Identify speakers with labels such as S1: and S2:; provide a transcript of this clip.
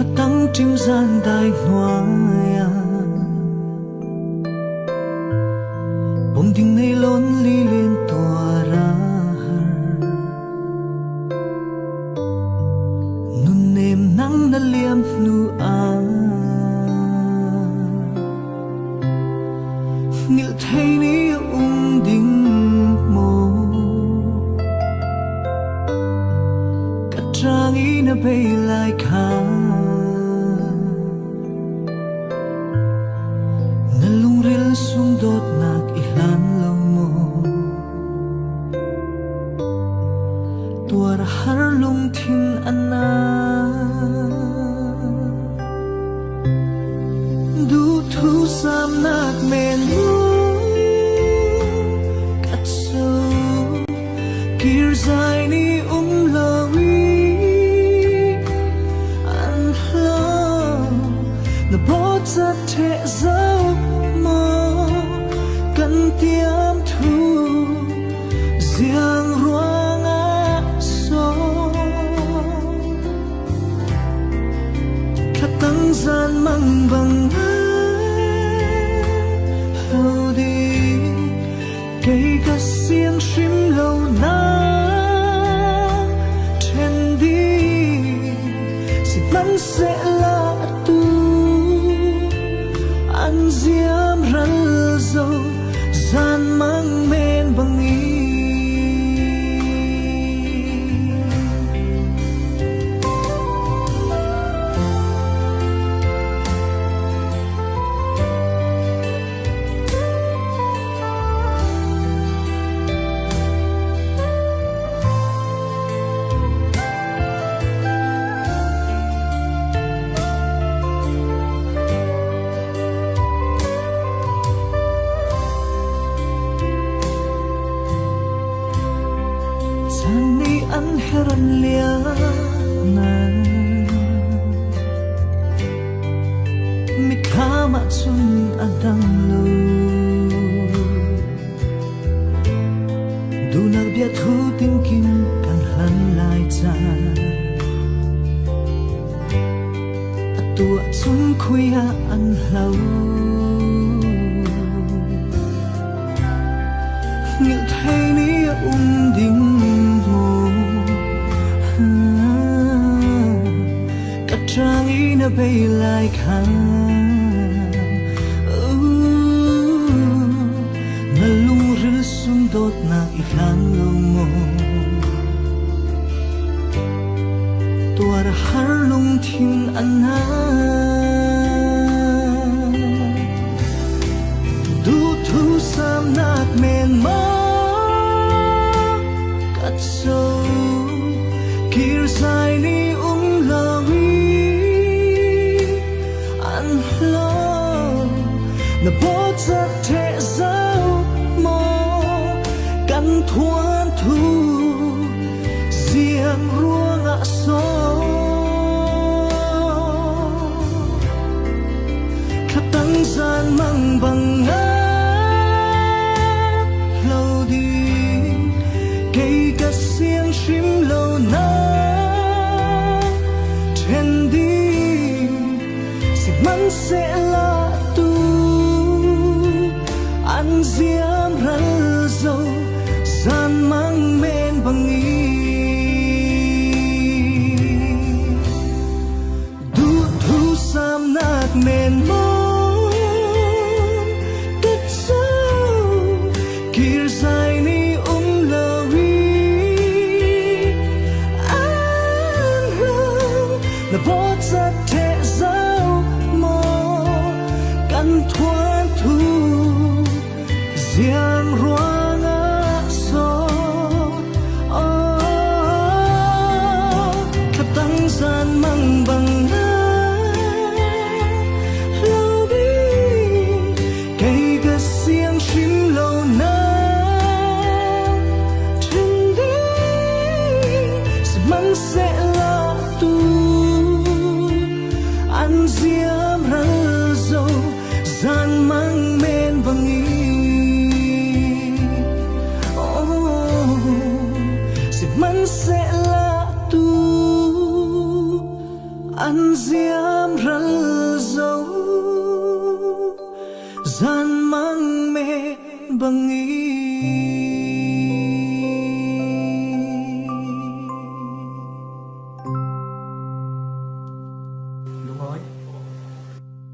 S1: khát tăng chim gian đại hoa bông tình này lon li lên tỏa ra nun em nắng đã liêm nu ngil thấy ni ding mo cắt trang ý na bay lại khá na lung ril sung đốt nạc ilan lâu mo tua ra har lung thin anna du thu sam nạc men kir dài ni lawi an hlo na bot za the zau mo kan tiam thu ziang ruanga so khatang zan mang bang hau đi cây ca xiên shim lâu na vẫn sẽ là tu ăn diam răng dâu gian mang men bằng ý an heran lia na mi kama chun adang lo du nak bia thu tin kim kan han lai cha atua chun khuya an hlau ngil thấy ni ding trang ý na bay lại khá na lung ril sung đốt na ilan lâu mo tua ra har lung thin anna du thu sam nak men mo kat so kir sai ni lawi na bot za the zau mo kan thuan thu ziang ruanga so khatang zan mang bang lâu đi cây ca xiên shim lâu na trên đi sẽ mắn sẽ là an diam răng dâu gian mang men bằng ý du thu sam nạc men mong tất sâu kir dài ni lawi an hương na bot za the zau mo kan thoan thu ziang ruanga so khatang zan mang bang lâu đi cây ca xiang shim lâu na trên đi sẽ mắn sẽ là tu ăn diam răng dâu gian mang men bằng ý sẽ là tu ăn riêng mê bằng yêu.